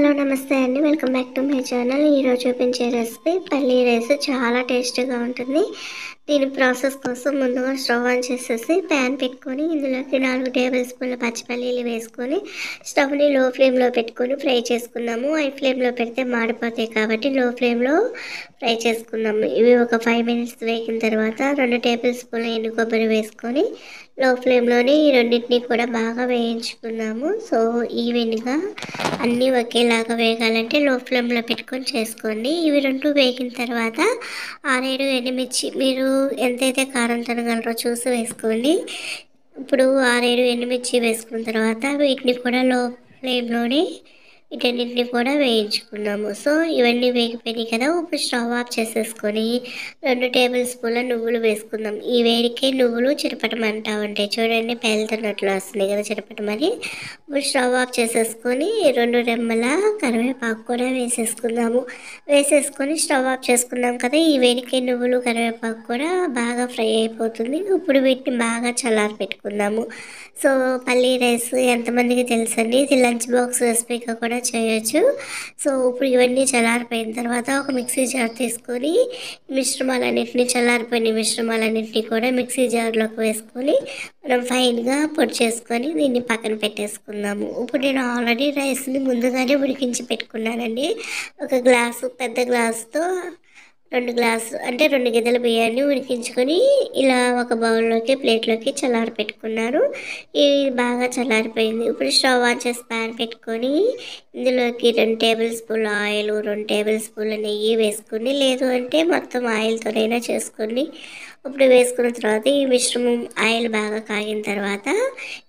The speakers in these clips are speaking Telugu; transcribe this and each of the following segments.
హలో నమస్తే అండి. Welcome back to my channel. ఈరోజు చూపించే రెసిపీ పల్లీ రైస్. చాలా టేస్టీగా ఉంటుంది. దీని ప్రాసెస్ కోసం ముందుగా స్టవ్ ఆన్ చేసేసి ప్యాన్ పెట్టుకొని ఇందులోకి 4 టేబుల్ స్పూన్ల పచ్చిపల్లీలు వేసుకొని స్టవ్ని లో ఫ్లేమ్లో పెట్టుకొని ఫ్రై చేసుకున్నాము. హై ఫ్లేమ్లో పెడితే మాడిపోతాయి కాబట్టి లో ఫ్లేమ్లో ఫ్రై చేసుకున్నాము. ఇవి ఒక 5 మినిట్స్ వేగిన తర్వాత 2 టేబుల్ స్పూన్ల ఎండు కొబ్బరి వేసుకొని లో ఫ్లేమ్లోనే ఈ రెండింటిని కూడా బాగా వేయించుకున్నాము. సో ఈవెన్గా అన్నీ ఒకేలాగా వేగాలంటే లో ఫ్లేమ్లో పెట్టుకొని చేసుకోండి. ఇవి రెండు వేగిన తర్వాత 6-7 ఎండుమిర్చి మీరు ఎంతైతే కారం తినగలరో చూసి వేసుకోండి. ఇప్పుడు 6-7 ఎండుమిర్చి వేసుకున్న తర్వాత వీటిని కూడా లో ఫ్లేమ్లోనే వీటన్నిటిని కూడా వేయించుకున్నాము. సో ఇవన్నీ వేగిపోయినాయి కదా. ఇప్పుడు స్టవ్ ఆఫ్ చేసేసుకొని 2 టేబుల్ స్పూన్ల నువ్వులు వేసుకుందాం. ఈ వేడికి నువ్వులు చిరపటమంటా ఉంటాయి చూడండి, పేలుతున్నట్లు వస్తున్నాయి కదా చిరపటమని. ఇప్పుడు స్టవ్ ఆఫ్ చేసేసుకొని 2 రెమ్మల కరివేపాకు కూడా వేసేసుకొని స్టవ్ ఆఫ్ చేసుకున్నాం కదా. ఈ వేడికి నువ్వులు కరివేపాకు కూడా బాగా ఫ్రై అయిపోతుంది. ఇప్పుడు వీటిని బాగా చల్లారి పెట్టుకుందాము. సో పల్లీ రైస్ ఎంతమందికి తెలుసండి, ఇది లంచ్ బాక్స్ రెసిపీగా కూడా చేయొచ్చు. సో ఇప్పుడు ఇవన్నీ చల్లారిపోయిన తర్వాత ఒక మిక్సీ జార్ తీసుకొని చల్లారిపోయిన మిశ్రమాలన్నింటినీ కూడా మిక్సీ జార్లోకి వేసుకొని మనం ఫైన్గా పొడి చేసుకొని దీన్ని పక్కన పెట్టేసుకుందాము. ఇప్పుడు నేను ఆల్రెడీ రైస్ని ముందుగానే ఉడికించి పెట్టుకున్నానండి. ఒక గ్లాసు పెద్ద గ్లాసుతో 2 గ్లాసు అంటే 2 గిద్దల బియ్యాన్ని ఉడికించుకొని ఇలా ఒక బౌల్లోకి ప్లేట్లోకి చల్లారి పెట్టుకున్నారు. ఇది బాగా చల్లారిపోయింది. ఇప్పుడు స్టవ్ ఆన్ చేసి ప్యాన్ పెట్టుకొని ఇందులోకి 2 టేబుల్ స్పూన్ల ఆయిల్, 2 టేబుల్ స్పూన్ల నెయ్యి వేసుకొని, లేదు అంటే మొత్తం ఆయిల్తోనైనా చేసుకోండి. ఇప్పుడు వేసుకున్న తర్వాత ఈ మిశ్రమం ఆయిల్ బాగా కాగిన తర్వాత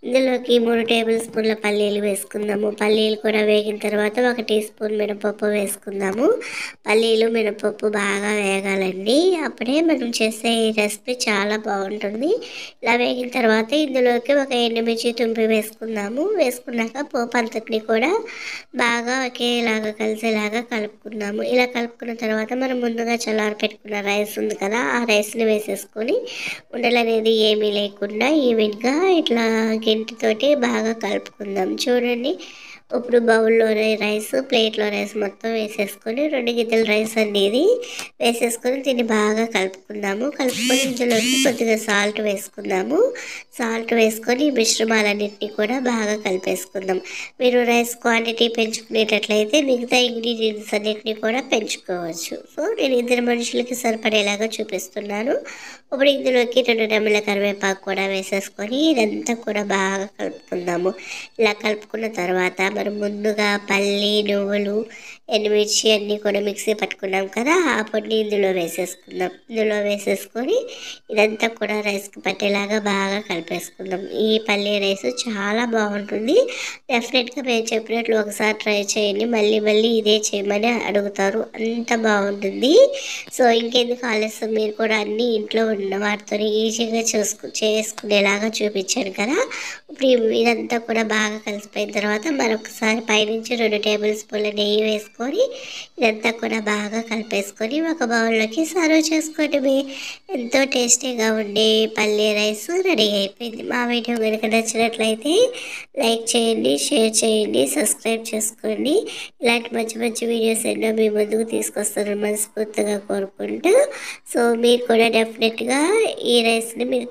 ఇందులోకి 3 టేబుల్ స్పూన్ల పల్లీలు వేసుకుందాము. పల్లీలు కూడా వేగిన తర్వాత 1 టీ స్పూన్ మినపప్పు వేసుకుందాము. పల్లీలు మినపప్పు బాగా వేగాలండి, అప్పుడే మనం చేసే ఈ రెసిపీ చాలా బాగుంటుంది. ఇలా వేగిన తర్వాత ఇందులోకి ఒక ఎండుమిర్చి తుంపి వేసుకుందాము. వేసుకున్నాక పోపు అంతటిని కూడా బాగా ఒకేలాగా కలిసేలాగా కలుపుకుందాము. ఇలా కలుపుకున్న తర్వాత మనం ముందుగా చల్లారి పెట్టుకున్న రైస్ ఉంది కదా, ఆ రైస్ని వేసేసుకొని ఉండలు అనేది ఏమీ లేకుండా ఈవెన్గా ఇట్లా గెంటితోటి బాగా కలుపుకుందాం. చూడండి, ఇప్పుడు బౌల్లో రైస్, ప్లేట్లో రైస్ మొత్తం వేసేసుకొని 2 గిద్దల రైస్ అనేది వేసేసుకొని దీన్ని బాగా కలుపుకుందాము. కలుపుకొని ఇందులోకి కొద్దిగా సాల్ట్ వేసుకుందాము. సాల్ట్ వేసుకొని ఈ మిశ్రమాలన్నింటినీ కూడా బాగా కలిపేసుకుందాం. మీరు రైస్ క్వాంటిటీ పెంచుకునేటట్లయితే మిగతా ఇంగ్రీడియంట్స్ అన్నింటినీ కూడా పెంచుకోవచ్చు. సో నేను 2 మనుషులకి సరిపడేలాగా చూపిస్తున్నాను. ఇప్పుడు ఇందులోకి 2 రెమ్మల కరివేపాకు కూడా వేసేసుకొని ఇదంతా కూడా బాగా కలుపుకుందాము. ఇలా కలుపుకున్న తర్వాత మనం ముందుగా పల్లి, నువ్వులు, ఎండుమిర్చి అన్నీ కూడా మిక్సీ పట్టుకున్నాం కదా, ఆ పొడిని ఇందులో వేసేసుకుందాం. ఇందులో వేసేసుకొని ఇదంతా కూడా రైస్కి పట్టేలాగా బాగా కలిపేసుకుందాం. ఈ పల్లీ రైస్ చాలా బాగుంటుంది. డెఫినెట్గా మేము చెప్పినట్లు ఒకసారి ట్రై చేయండి. మళ్ళీ మళ్ళీ ఇదే చేయమని అడుగుతారు, అంత బాగుంటుంది. సో ఇంకెందుకు ఆలస్యం, మీరు కూడా అన్నీ ఇంట్లో ఉన్న వాటితో ఈజీగా చేసుకునేలాగా చూపించాను కదా. ఇప్పుడు ఇదంతా కూడా బాగా కలిసిపోయిన తర్వాత మరొకసారి పైనుంచి 2 టేబుల్ స్పూన్ల నెయ్యి వేసుకొని ఇదంతా కూడా బాగా కలిపేసుకొని ఒక బౌల్లోకి సర్వ్ చేసుకోవడమే. ఎంతో టేస్టీగా ఉండే పల్లీ రైస్ రెడీ అయిపోయింది. మా వీడియో కనుక నచ్చినట్లయితే లైక్ చేయండి, షేర్ చేయండి, సబ్స్క్రైబ్ చేసుకోండి. ఇలాంటి మంచి మంచి వీడియోస్ ఎన్నో మీ ముందుకు తీసుకొస్తారని మనస్ఫూర్తిగా కోరుకుంటూ, సో మీరు కూడా డెఫినెట్గా ఈ రైస్ని మీరు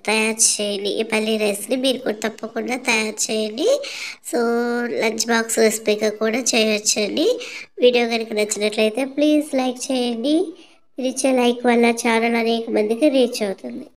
తయారు చేయండి. ఈ పల్లీ రైస్ని మీరు కూడా తప్పకుండా తయారు చేయండి. సో లంచ్ బాక్స్ రెసిపీగా కూడా చేయొచ్చండి. వీడియో కనుక నచ్చినట్లయితే ప్లీజ్ లైక్ చేయండి. మీరు ఇచ్చే లైక్ వల్ల ఛానల్ అనేక మందికి రీచ్ అవుతుంది.